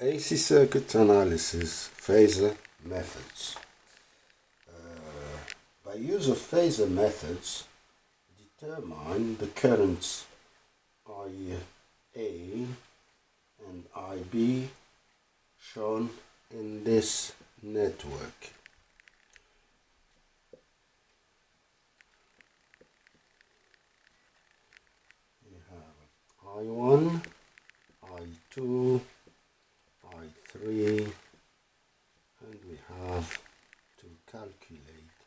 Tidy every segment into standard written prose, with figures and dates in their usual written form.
AC circuit analysis phasor methods. By use of phasor methods, determine the currents IA and IB shown in this network. We have I1, I2, I3, and we have to calculate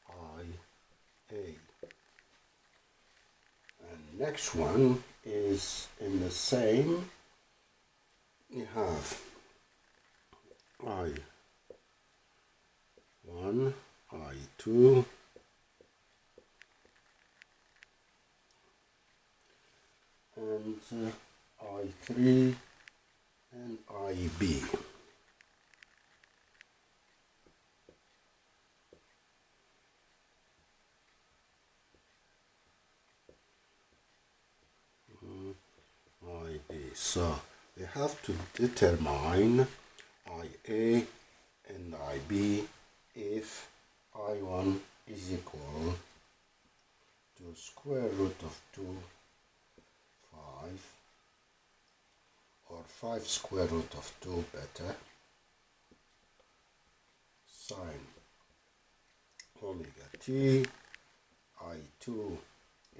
IA. And next one is in the same. We have I1, I2, and I3 and IB. IB. So we have to determine IA and IB if I1 is equal to square root of 2, 5, or 5 square root of 2 better, sine omega t. I2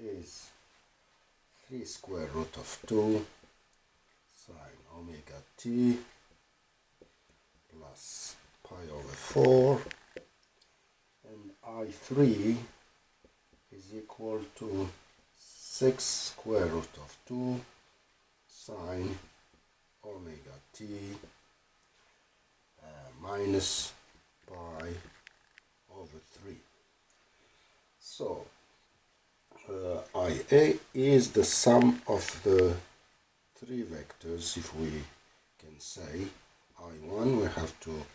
is 3 square root of 2 sine omega t plus pi over 4, and I3 is equal to 6 square root of 2 sine omega t minus pi over 3. So IA is the sum of the three vectors. If we can say I1, we have to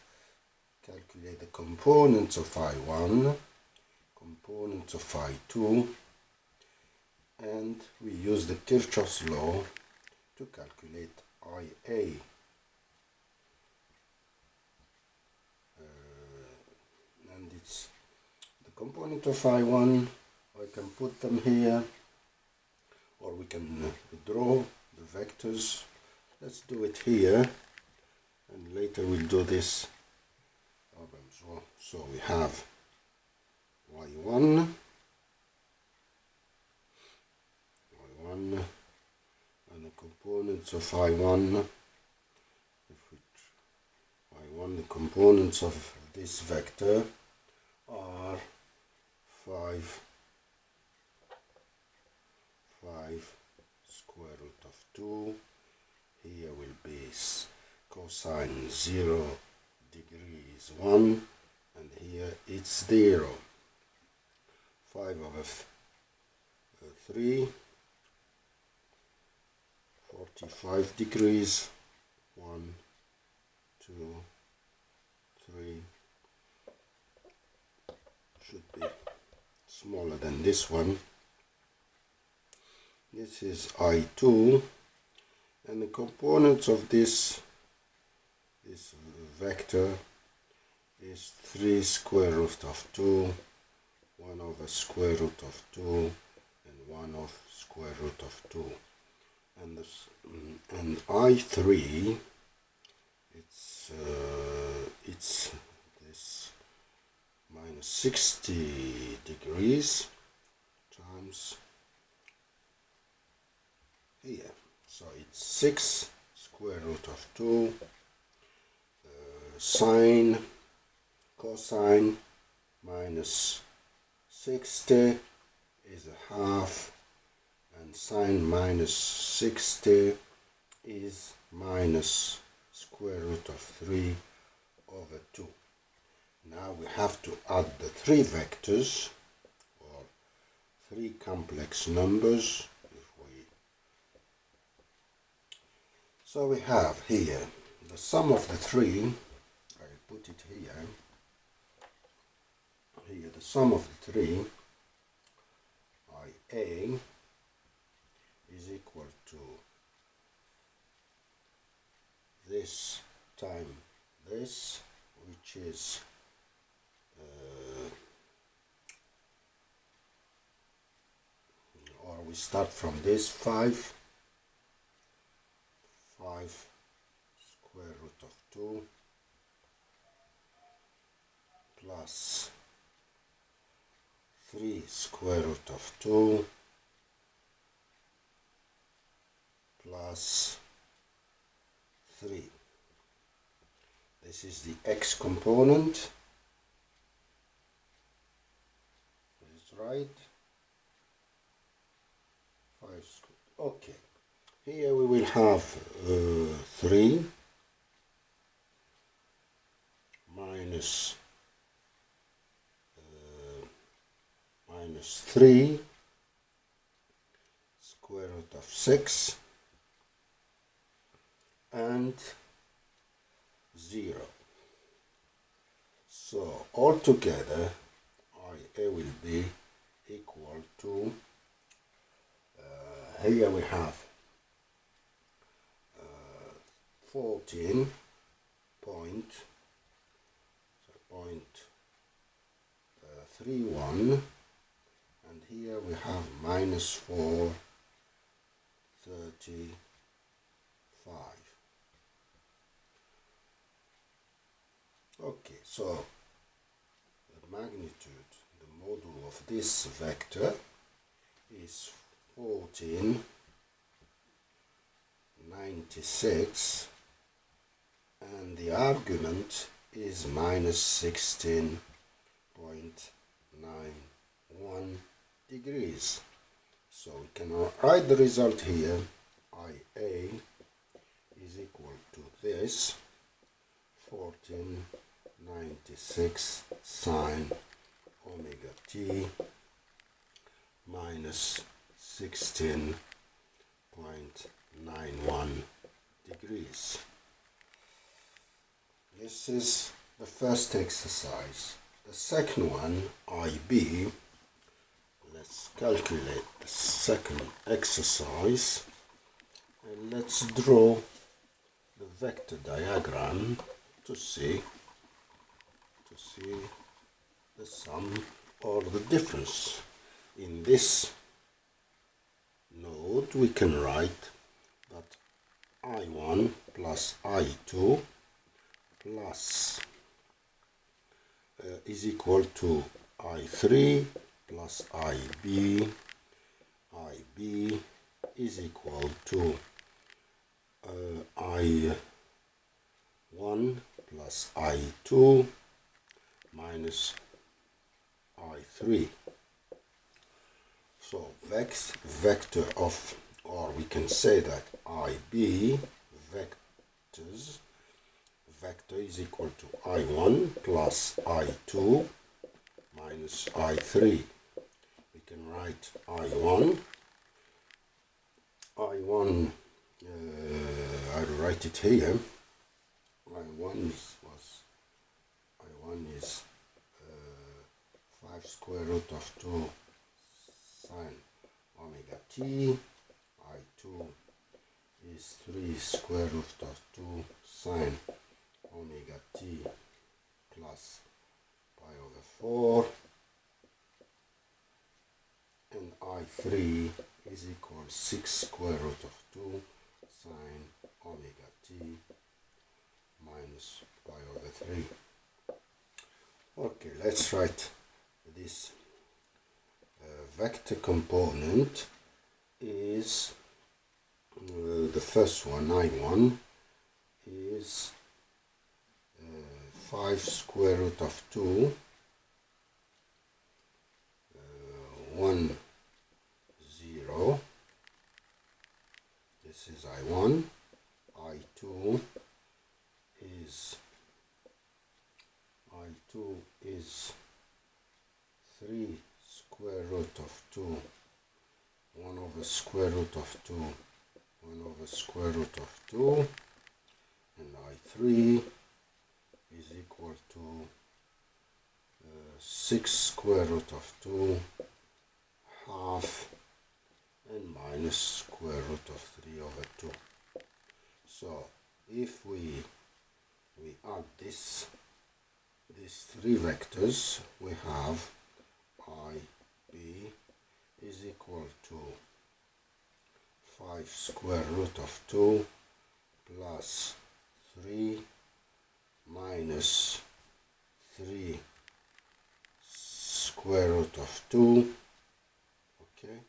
calculate the components of I1, components of I2, and we use the Kirchhoff's law to calculate IA. And it's the component of I1. I can put them here, or we can draw the vectors. Let's do it here, and later we'll do this problem as well. So we have Y1, and the components of I1. I1, the components of this vector are 5 square root of 2. Here will be cosine 0 degrees 1, and here it's 0. 5 over 3, 45 degrees, 1, 2, 3, should be smaller than this one. This is I2, and the components of this vector is 3 square root of 2, 1 over square root of 2, and 1 of square root of 2. And I3, it's this minus 60 degrees times here. So it's 6 square root of 2 sine cosine minus 60 is a half, and sine minus 60 is minus square root of 3 over 2. Now we have to add the three vectors, or three complex numbers. So we have here the sum of the three. I put it here. Here the sum of the three, IA, is equal to time this, which is or we start from this 5 square root of 2 plus 3 square root of 2 plus 3. This is the x component. Is it right? 5 square. Okay. Here we will have 3 minus 3 square root of 6 and 0. So altogether IA will be equal to, here we have 14.31, and here we have minus 435. Okay, so the magnitude, the module of this vector is 14.96, and the argument is minus 16.91 degrees. So we can write the result here. IA is equal to this 14.96 sine omega t minus 16.91 degrees. This is the first exercise. The second one, IB, let's calculate the second exercise, and let's draw the vector diagram to see the sum or the difference. In this node we can write that I1 plus I2 plus is equal to I3 plus IB. IB is equal to I1 plus I2 minus I3. So vector of, or we can say that IB vector is equal to I1 plus I2 minus I3. We can write I1, I'll write it here. I1 is 5 square root of 2 sine omega t. I2 is 3 square root of 2 sine omega t plus pi over 4, and I3 is equal 6 square root of 2 sine omega t minus pi over 3. Okay, let's write this vector component is the first one, I1, is 5 square root of 2 1 0. This is I1. I2 is 3 square root of 2 1 over square root of 2 1 over square root of 2, and I3 is equal to 6 square root of 2 half and minus square root of 3 over 2. So if we we add these three vectors. We have I, B is equal to 5 square root of 2 plus 3 minus 3 square root of 2. Okay,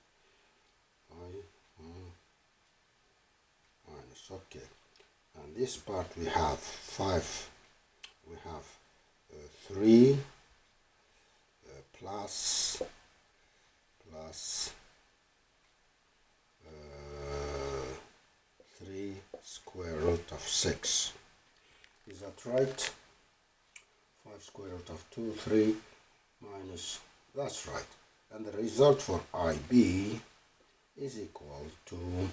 minus, okay, and this part we have 5, we have 3 plus 3 square root of 6. Is that right? 5 square root of 2, 3 minus, that's right. And the result for IB is equal to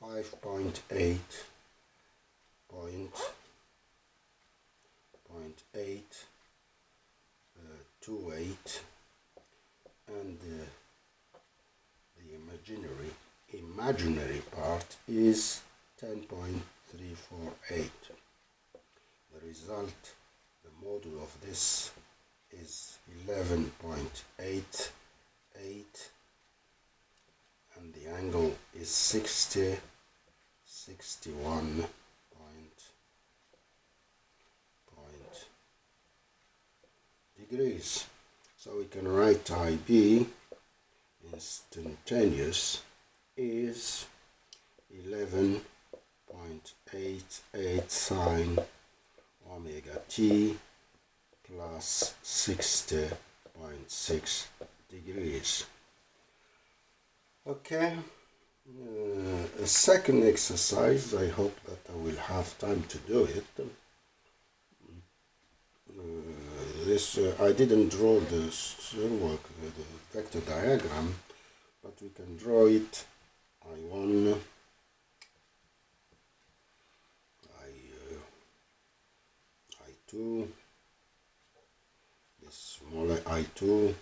5.828, and the imaginary part is 10.348. The result, the module of this is 11.88, and the angle is 61 degrees. So we can write IB instantaneous is 11.88 sine omega t plus 60.6 degrees. Okay, a second exercise. I hope that I will have time to do it. I didn't draw the vector diagram, but we can draw it. I1, I2, this smaller I2,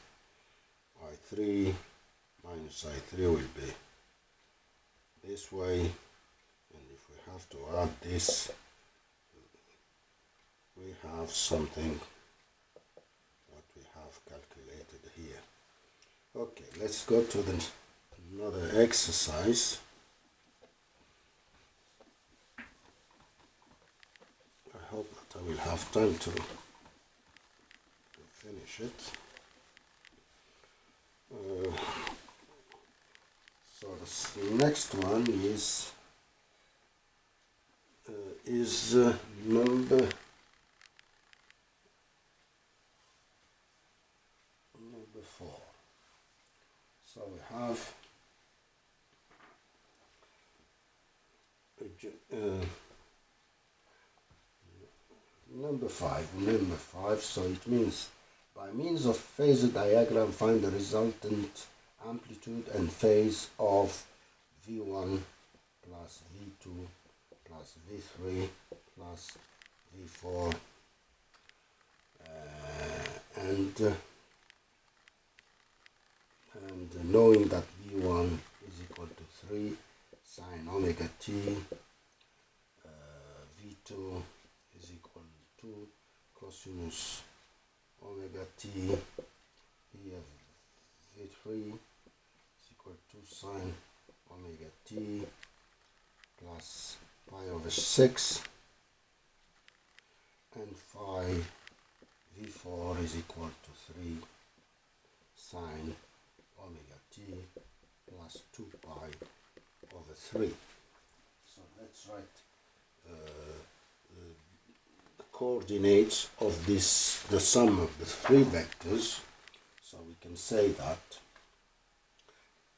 I3 minus I3 will be this way, and if we have to add this, we have something what we have calculated here. Okay, let's go to another exercise. I hope that I will have time to finish it. So the next one is number 4. So we have number 5, so it means by means of phasor diagram find the resultant amplitude and phase of V1 plus V2 plus V3 plus V4 and knowing that V1 is equal to 3 sine omega t, V2 is equal to 2 cosinus omega t, here V3 is equal to sine omega t plus pi over 6, and phi V4 is equal to 3 sine omega t plus 2 pi over 3. So let's write the coordinates of the sum of the three vectors. So we can say that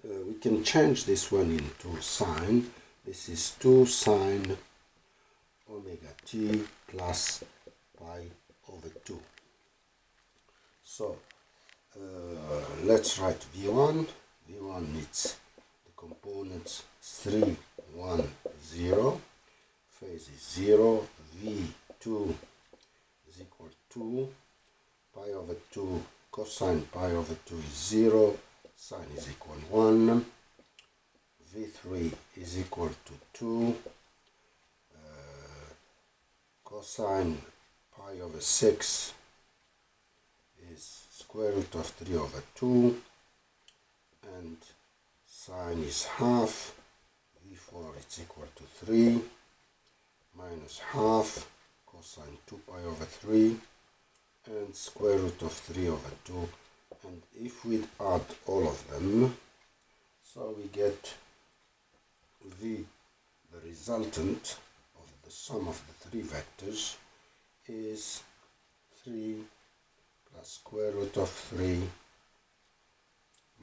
we can change this one into sine. This is 2 sine omega t plus pi over 2. So let's write V1. V1 needs the components 3, 1, 0. Phase is 0. V2 is equal to pi over 2. Cosine pi over 2 is 0. Sine is equal 1. V3 is equal to 2. cosine pi over 6 is square root of 3 over 2, and sine is half, v4 is equal to 3, minus half cosine 2 pi over 3, and square root of 3 over 2. And if we add all of them, so we get v, the resultant of the sum of the three vectors is 3 plus square root of 3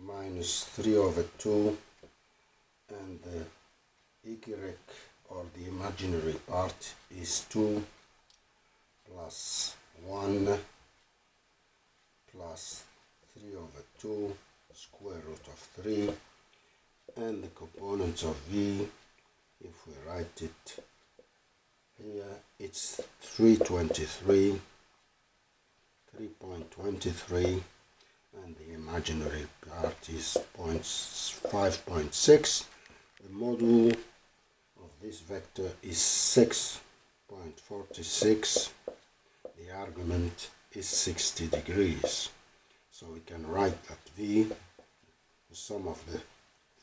minus 3 over 2, and the y, or the imaginary part, is 2 plus 1 plus 3 over 2 square root of 3, and the components of v, if we write it here, it's 3.23, and the imaginary part is 5.6. The module of this vector is 6.46. The argument is 60 degrees. So we can write that V, the sum of the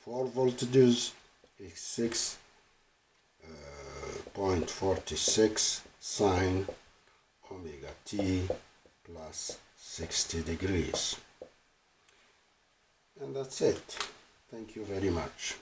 four voltages, is 6.46 sine omega t plus 60 degrees. And that's it. Thank you very much.